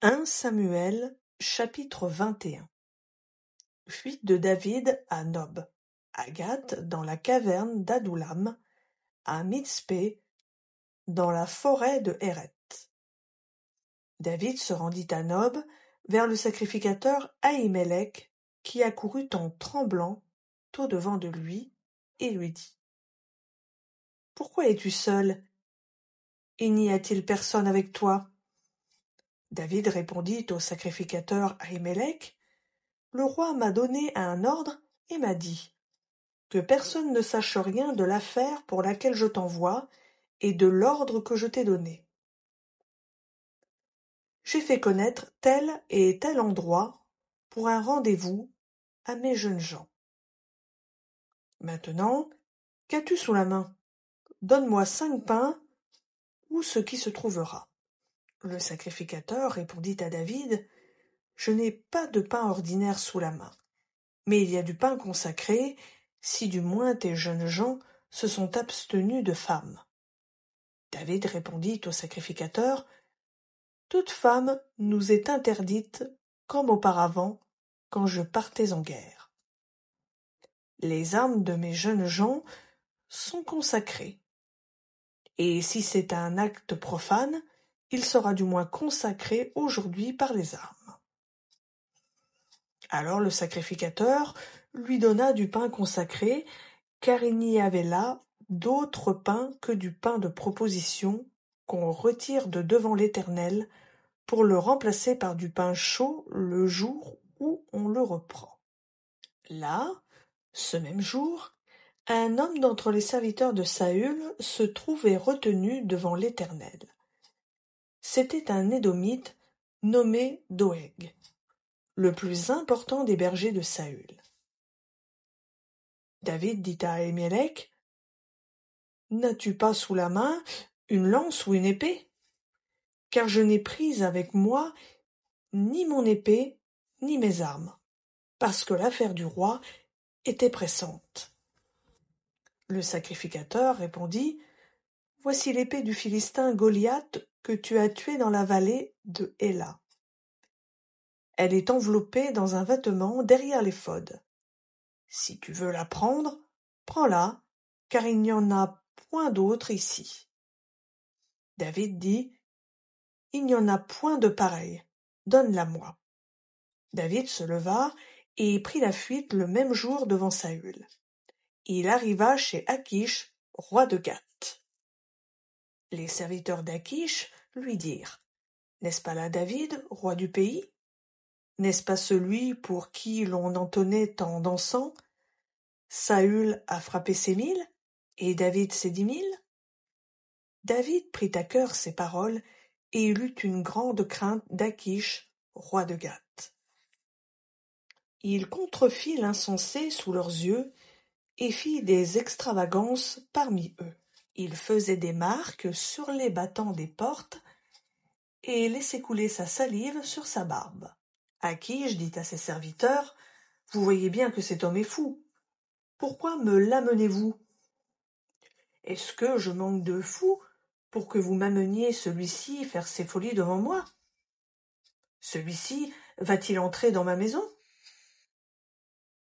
1 Samuel, chapitre 21. Fuite de David à Nob, à Gath dans la caverne d'Adullam, à Mitzpé dans la forêt de Héret. David se rendit à Nob vers le sacrificateur Ahimelech, qui accourut en tremblant au-devant de lui, et lui dit: « Pourquoi es-tu seul, et n'y a-t-il personne avec toi ?» David répondit au sacrificateur Ahimelech: « Le roi m'a donné un ordre et m'a dit que personne ne sache rien de l'affaire pour laquelle je t'envoie et de l'ordre que je t'ai donné. J'ai fait connaître tel et tel endroit pour un rendez-vous à mes jeunes gens. Maintenant, qu'as-tu sous la main? Donne-moi 5 pains ou ce qui se trouvera. » Le sacrificateur répondit à David: « Je n'ai pas de pain ordinaire sous la main, mais il y a du pain consacré, si du moins tes jeunes gens se sont abstenus de femmes. » David répondit au sacrificateur: « Toute femme nous est interdite comme auparavant, quand je partais en guerre. Les armes de mes jeunes gens sont consacrées, et si c'est un acte profane, il sera du moins consacré aujourd'hui par les armes. » Alors le sacrificateur lui donna du pain consacré, car il n'y avait là d'autre pain que du pain de proposition qu'on retire de devant l'Éternel pour le remplacer par du pain chaud le jour où on le reprend. Là, ce même jour, un homme d'entre les serviteurs de Saül se trouvait retenu devant l'Éternel. C'était un Édomite nommé Doeg, le plus important des bergers de Saül. David dit à Ahimelech: « N'as-tu pas sous la main une lance ou une épée? Car je n'ai pris avec moi ni mon épée ni mes armes, parce que l'affaire du roi était pressante. » Le sacrificateur répondit: « Voici l'épée du Philistin Goliath que tu as tué dans la vallée de Héla. Elle est enveloppée dans un vêtement derrière l'éphod. Si tu veux la prendre, prends-la, car il n'y en a point d'autre ici. » David dit: « Il n'y en a point de pareille, donne-la-moi. » David se leva et prit la fuite le même jour devant Saül. Il arriva chez Akish, roi de Gath. Les serviteurs d'Akish lui dirent: « N'est-ce pas là David, roi du pays? N'est-ce pas celui pour qui l'on entonnait tant d'encens? Saül a frappé ses 1000 et David ses 10 000. » David prit à cœur ces paroles et il eut une grande crainte d'Akish, roi de Gath. Il contrefit l'insensé sous leurs yeux et fit des extravagances parmi eux. Il faisait des marques sur les battants des portes et laissait couler sa salive sur sa barbe. Akish dit à ses serviteurs: « Vous voyez bien que cet homme est fou. Pourquoi me l'amenez-vous? Est-ce que je manque de fous pour que vous m'ameniez celui-ci faire ses folies devant moi? Celui-ci va-t-il entrer dans ma maison?